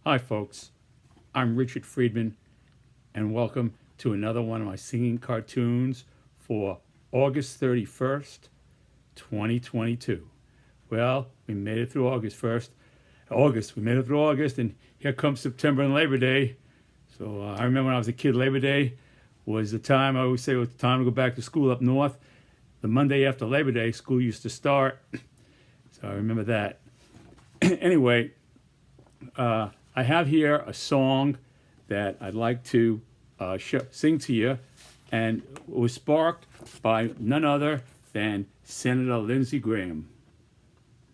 Hi, folks. I'm Richard Friedman, and welcome to another one of my singing cartoons for August 31st, 2022. Well, we made it through we made it through August, and here comes September and Labor Day. So I remember when I was a kid, Labor Day was the time, I always say it was the time to go back to school up north. The Monday after Labor Day, school used to start. So I remember that. Anyway, I have here a song that I'd like to sing to you, and it was sparked by none other than Senator Lindsey Graham.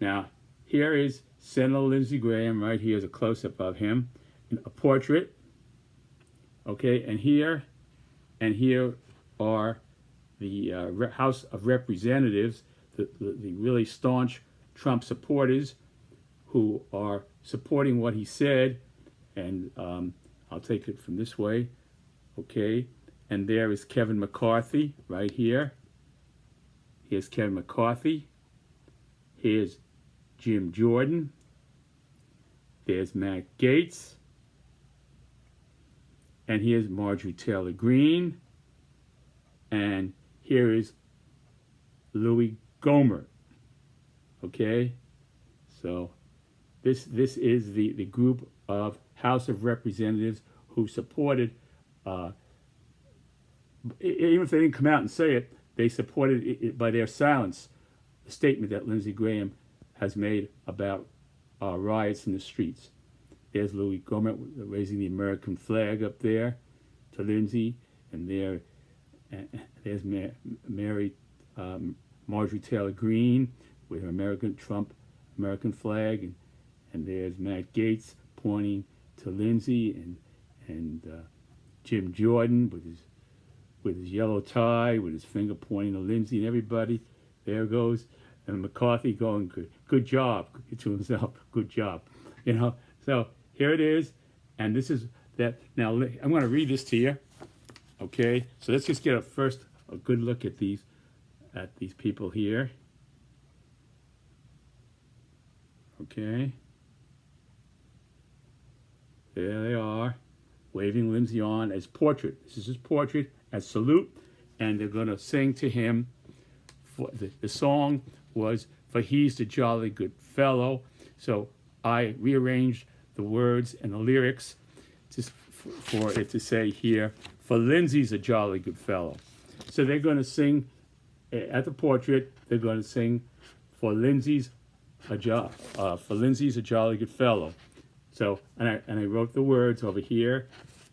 Now, here is Senator Lindsey Graham. Right here is a close-up of him, a portrait. Okay, and here are the House of Representatives, the really staunch Trump supporters who are supporting what he said, and I'll take it from this way, okay? And there is Kevin McCarthy right here. Here's Kevin McCarthy. Here's Jim Jordan. There's Matt Gaetz. And here's Marjorie Taylor Greene. And here is Louis Gohmert. Okay? So this is the group of House of Representatives who supported, even if they didn't come out and say it, they supported it by their silence, the statement that Lindsey Graham has made about riots in the streets. There's Louis Gohmert raising the American flag up there to Lindsey, and there's Marjorie Taylor Greene with her American flag, and there's Matt Gaetz pointing to Lindsey, and Jim Jordan with his yellow tie, with his finger pointing to Lindsey, and everybody there goes, and McCarthy going good job to himself, good job, So here it is, and this is that. Now I'm going to read this to you. Okay, so let's just get a good look at these people here. Okay. There they are, waving Lindsey on as portrait. This is his portrait as salute, and they're going to sing to him. For the song was "For He's the Jolly Good Fellow." So I rearranged the words and the lyrics just for it to say here, "For Lindsey's a jolly good fellow." So they're going to sing at the portrait. They're going to sing "For Lindsey's a jolly good fellow." So, and I wrote the words over here,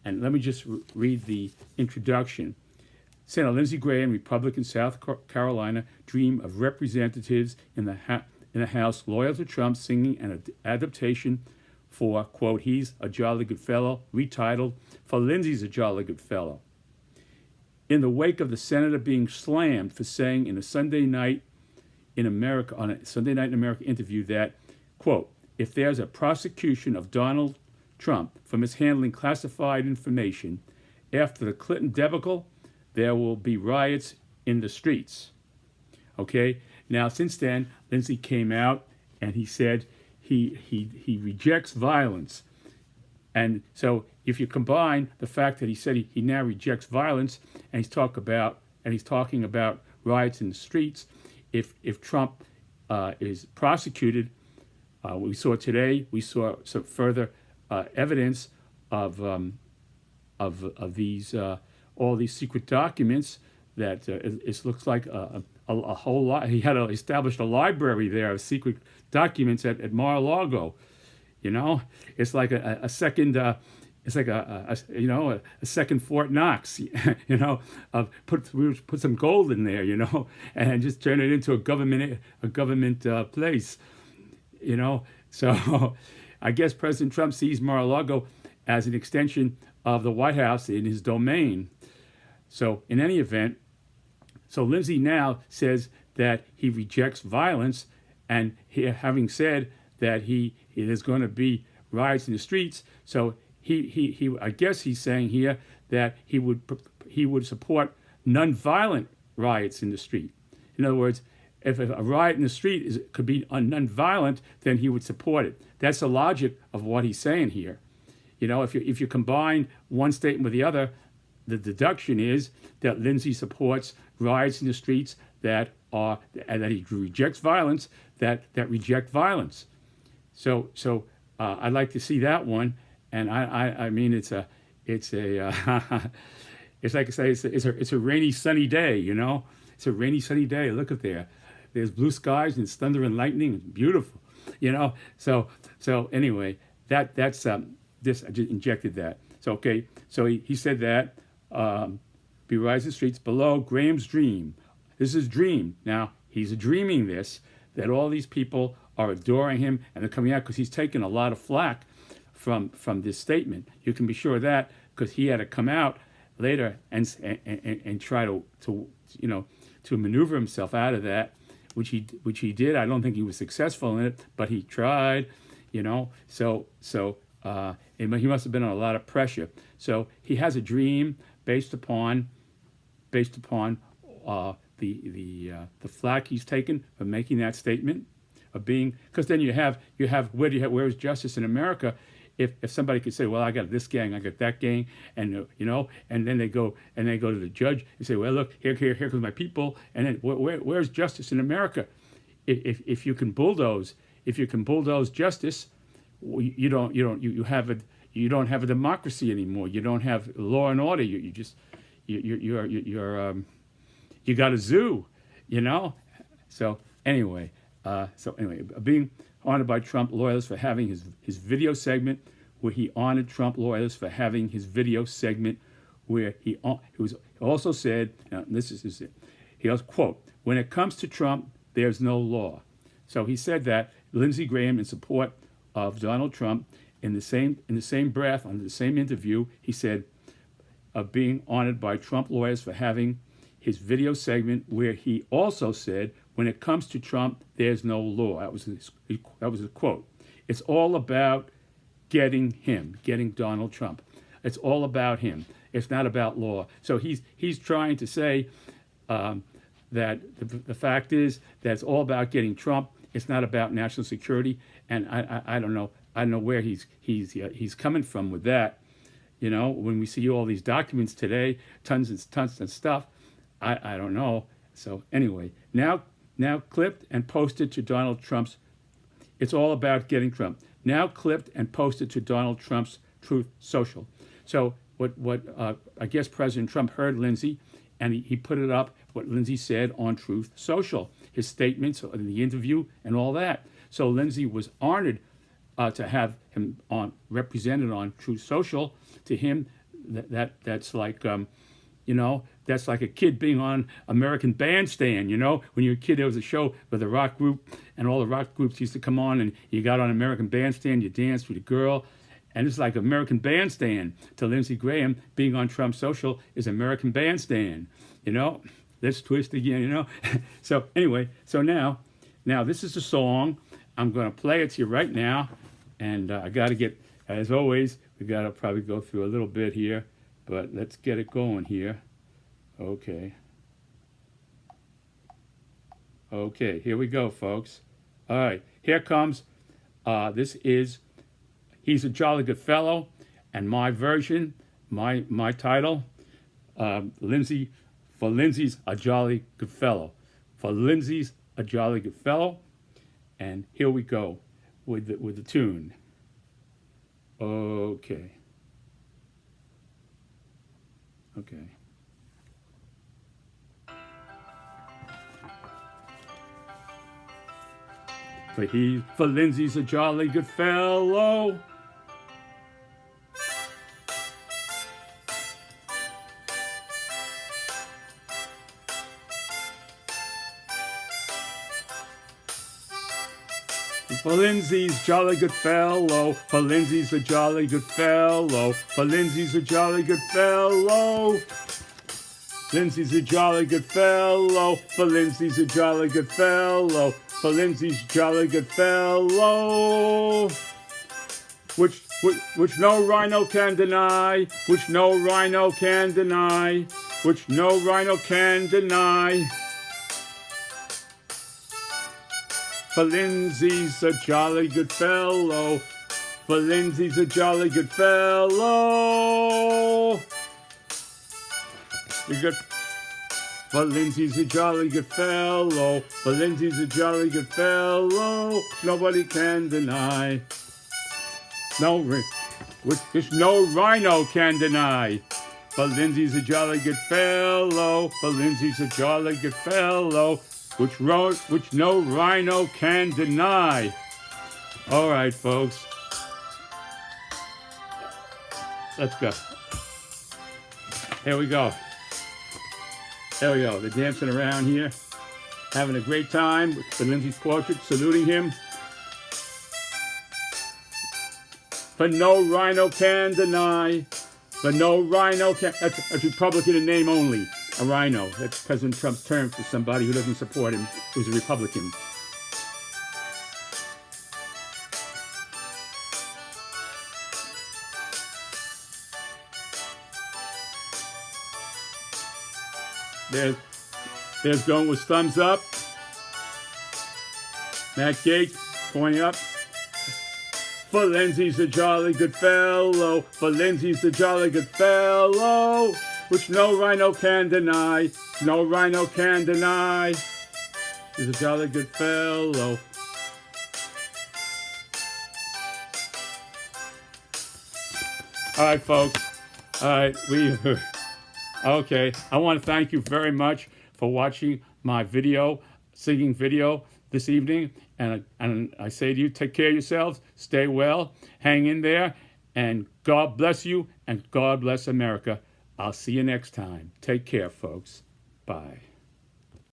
and let me just read the introduction. Senator Lindsey Graham, Republican, South Carolina, dream of representatives in the House loyal to Trump, singing an adaptation for, quote, "He's a Jolly Good Fellow," retitled "For Lindsey's a Jolly Good Fellow." In the wake of the senator being slammed for saying on a Sunday Night in America interview that, quote, "If there's a prosecution of Donald Trump for mishandling classified information after the Clinton debacle, there will be riots in the streets." Okay, now since then, Lindsey came out and he said he rejects violence. And so if you combine the fact that he said he now rejects violence, and he's talking about riots in the streets, if Trump is prosecuted, we saw some further evidence of these all these secret documents that it looks like a whole lot. He had established a library there of secret documents at Mar-a-Lago. It's like a second. It's like a second Fort Knox. Put some gold in there. And just turn it into a government place. So I guess President Trump sees Mar-a-Lago as an extension of the White House in his domain. So in any event, so Lindsey now says that he rejects violence, and having said that there's going to be riots in the streets, so he I guess he's saying here that he would support nonviolent riots in the street. In other words, if a riot in the street could be nonviolent, then he would support it. That's the logic of what he's saying here. You know, if you combine one statement with the other, the deduction is that Lindsey supports riots in the streets that he rejects violence that reject violence. So I'd like to see that one. And I mean, it's it's like I say, it's a rainy sunny day. You know, it's a rainy sunny day. Look at there. There's blue skies and it's thunder and lightning. It's beautiful. You know. So anyway, that's this, I just injected that. So okay. So he said that. Be rise the streets below Graham's dream. This is dream. Now he's dreaming this, that all these people are adoring him and they're coming out, because he's taken a lot of flack from this statement. You can be sure of that, because he had to come out later and try to maneuver himself out of that, which he did. I don't think he was successful in it, but he tried. You know, so he must have been under a lot of pressure. So he has a dream based upon the flack he's taken for making that statement, of being, because then you have where's justice in America if somebody could say, well, I got this gang, I got that gang, and and then they go to the judge and say, well, look, here comes my people, and then where's justice in America? If you can bulldoze justice, you don't have a democracy anymore. You don't have law and order. You got a zoo, you know. So anyway, being honored by Trump loyalists for having his video segment where he honored Trump loyalists for having his video segment where he was also said, now this is it. He goes, quote, when it comes to Trump, there's no law. So he said that Lindsey Graham, in support of Donald Trump, in the same breath, under the same interview, he said, of being honored by Trump lawyers for having his video segment where he also said, when it comes to Trump, there's no law. That was a quote. It's all about getting Donald Trump. It's all about him. It's not about law. So he's trying to say that the fact is that it's all about getting Trump. It's not about national security. And I don't know. I don't know where he's coming from with that. You know, when we see all these documents today, tons of stuff, I don't know. So anyway, now clipped and posted to Donald Trump's. It's all about getting Trump. Now clipped and posted to Donald Trump's Truth Social. So what I guess President Trump heard Lindsey, and he put it up, what Lindsey said on Truth Social, his statements in the interview and all that. So Lindsey was honored to have him represented on Truth Social. To him, that's like that's like a kid being on American Bandstand. You know, when you're a kid, there was a show with a rock group, and all the rock groups used to come on, and you got on American Bandstand, you danced with a girl, and it's like American Bandstand. To Lindsey Graham, being on Trump Social is American Bandstand. You know, let's twist again. You know, so anyway, so now this is the song. I'm going to play it to you right now, and I got to get, as always, we got to probably go through a little bit here, but let's get it going here. Okay, here we go, folks. All right, here comes, this is He's a Jolly Good Fellow, and my version, my title, Lindsey's a Jolly Good Fellow. For Lindsey's a Jolly Good Fellow, and here we go with the tune. Okay. For Lindsey's a jolly good fellow. For Lindsey's jolly good fellow. For Lindsey's a jolly good fellow. For Lindsey's a jolly good fellow. Lindsey's a jolly good fellow. For Lindsey's a jolly good fellow. For Lindsey's jolly good fellow. Which no rhino can deny. Which no rhino can deny. Which no rhino can deny. For Lindsey's a jolly good fellow. for Lindsey's a jolly good fellow. Good. For Lindsey's a jolly good fellow. For Lindsey's a jolly good fellow. Nobody can deny. Which no rhino can deny. For Lindsey's a jolly good fellow. For Lindsey's a jolly good fellow. Which no rhino can deny. All right, folks. Let's go. Here we go. There we go. They're dancing around here, having a great time with Lindsey's portrait, saluting him. For no rhino can deny. For no rhino can. That's Republican in name only. A rhino. That's President Trump's term for somebody who doesn't support him, who's a Republican. There's going with thumbs up. Matt Gates pointing up. For Lindsey's a jolly good fellow. For Lindsey's a jolly good fellow. Which no rhino can deny. No rhino can deny. He's a jolly good fellow. All right, folks. All right, okay. I want to thank you very much for watching my singing video this evening. And I say to you, take care of yourselves, stay well, hang in there, and God bless you, and God bless America. I'll see you next time. Take care, folks. Bye.